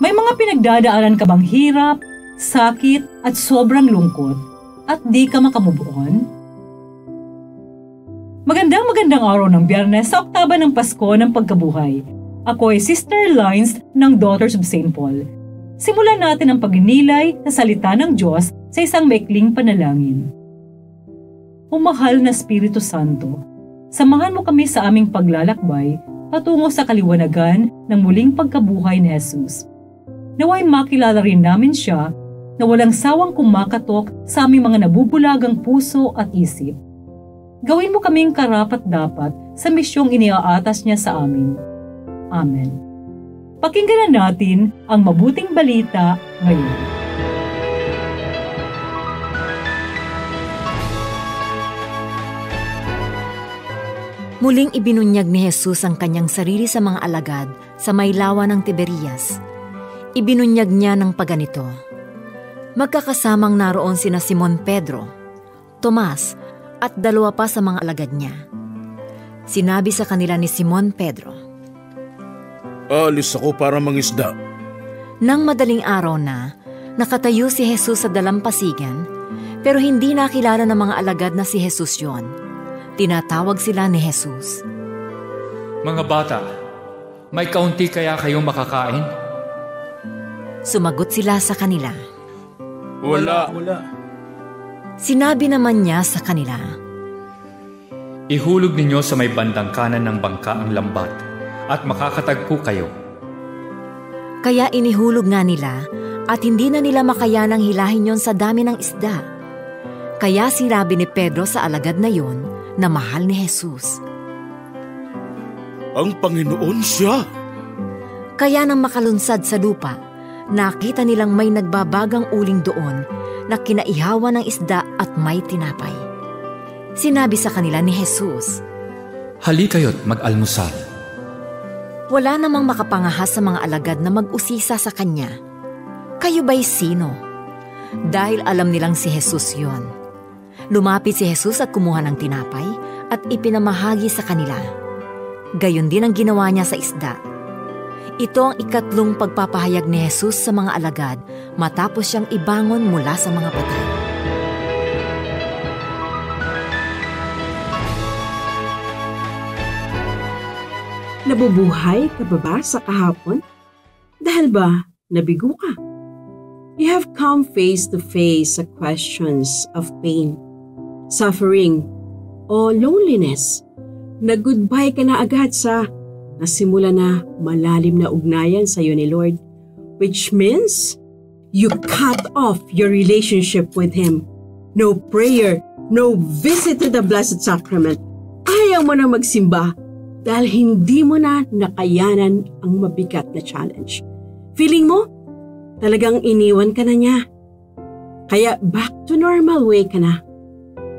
May mga pinagdadaanan ka bang hirap, sakit at sobrang lungkot at di ka makamove on? Magandang araw ng Biyernes sa oktaba ng Pasko ng Pagkabuhay. Ako ay Sister Lines ng Daughters of St. Paul. Simulan natin ang pagninilay sa salita ng Diyos sa isang maikling panalangin. O mahal na Espiritu Santo, samahan mo kami sa aming paglalakbay patungo sa kaliwanagan ng muling pagkabuhay ni Jesus. Naway makilala rin namin siya na walang sawang kumakatok sa aming mga nabubulagang puso at isip. Gawin mo kaming karapat-dapat sa misyong iniaatas niya sa amin. Amen. Pakinggan na natin ang mabuting balita ngayon. Muling ibinunyag ni Jesus ang kanyang sarili sa mga alagad sa may lawa ng Tiberias. Ibinunyag niya ng paganito. Magkakasamang naroon sina Simon Pedro, Tomas, at dalawa pa sa mga alagad niya. Sinabi sa kanila ni Simon Pedro, "Alis ako para mangisda." Nang madaling araw na, nakatayo si Jesus sa dalampasigan, pero hindi nakilala ng mga alagad na si Jesus yon. Tinatawag sila ni Jesus. "Mga bata, may kaunti kaya kayong makakain?" Sumagot sila sa kanila. Wala. Sinabi naman niya sa kanila, "Ihulog ninyo sa may bandang kanan ng bangka ang lambat at makakatagpo kayo." Kaya inihulog nga nila at hindi na nila makayanang hilahin yon sa dami ng isda. Kaya sinabi ni Pedro sa alagad na yon na mahal ni Jesus, "Ang Panginoon siya." Kaya nang makalunsad sa lupa, nakita nilang may nagbabagang uling doon na kinaihawan ng isda at may tinapay. Sinabi sa kanila ni Jesus, "Hali kayo't mag-almusal." Wala namang makapangahas sa mga alagad na mag-usisa sa kanya, "Kayo ba'y sino?" Dahil alam nilang si Jesus yon. Lumapit si Jesus at kumuha ng tinapay at ipinamahagi sa kanila. Gayon din ang ginawa niya sa isda. Ito ang ikatlong pagpapahayag ni Jesus sa mga alagad matapos siyang ibangon mula sa mga patay. Nabubuhay ka ba sa kahapon? Dahil ba nabigo ka? You have come face to face sa questions of pain, suffering, o loneliness. Nag-goodbye ka na agad sa nasimula na malalim na ugnayan sa iyo ni Lord, which means you cut off your relationship with Him. No prayer, no visit to the Blessed Sacrament. Ayaw mo na magsimba dahil hindi mo na nakayanan ang mabigat na challenge. Feeling mo, talagang iniwan ka na niya. Kaya back to normal way ka na.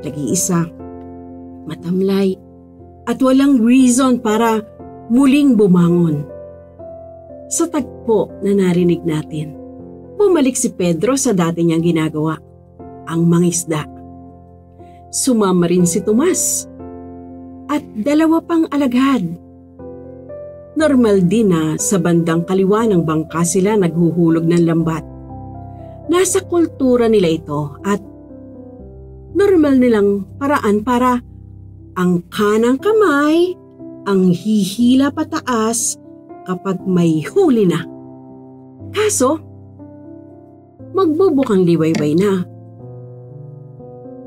Nag-iisa, matamlay, at walang reason para muling bumangon. Sa tagpo na narinig natin, bumalik si Pedro sa dati niyang ginagawa, ang mangisda. Sumama rin si Tomas at dalawa pang alagad. Normal din na sa bandang kaliwa ng bangka sila naghuhulog ng lambat. Nasa kultura nila ito at normal nilang paraan para ang kanang kamay ang hihila pataas kapag may huli na. Kaso, magbubukang liwayway na.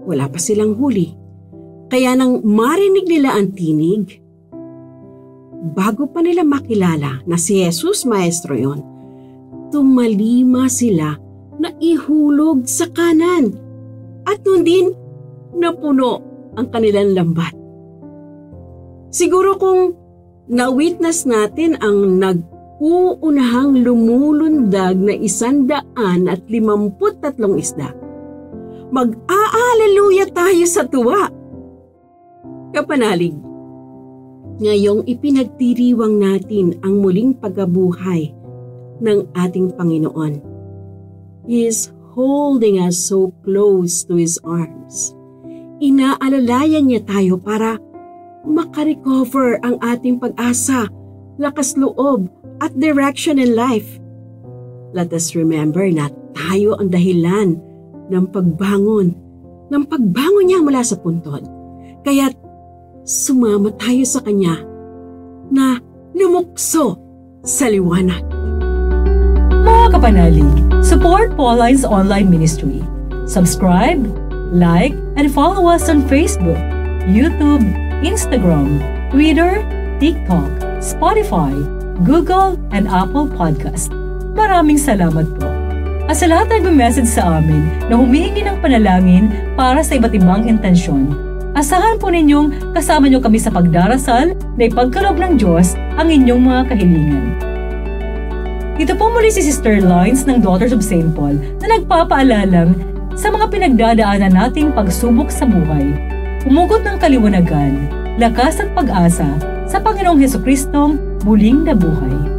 Wala pa silang huli. Kaya nang marinig nila ang tinig, bago pa nila makilala na si Jesus Maestro yon, tumalima sila na ihulog sa kanan at nun din napuno ang kanilang lambat. Siguro kung na-witness natin ang nag-uunahang lumulundag na 153 isda, mag-aalleluya tayo sa tuwa. Kapanalig, ngayong ipinagdiriwang natin ang muling pagkabuhay ng ating Panginoon. He is holding us so close to His arms. Inaalalayan niya tayo para makarecover ang ating pag-asa, lakas loob at direction in life. Let us remember na tayo ang dahilan ng pagbangon niya mula sa puntod. Kaya't sumama tayo sa Kanya na lumukso sa liwanag. Mga kapanalig, support Pauline's online ministry. Subscribe, like, and follow us on Facebook, YouTube, Instagram, Twitter, TikTok, Spotify, Google, and Apple Podcast. Maraming salamat po. At sa lahat ng message sa amin na humihingi ng panalangin para sa iba't ibang intensyon, asahan po ninyong kasama nyo kami sa pagdarasal na ipagkaloob ng Diyos ang inyong mga kahilingan. Ito po muli si Sister Lines ng Daughters of St. Paul na nagpapaalalang sa mga pinagdadaanan nating pagsubok sa buhay. Umugot ng kaliwanagan, lakas at pag-asa sa Panginoong Hesukristong muling nabuhay.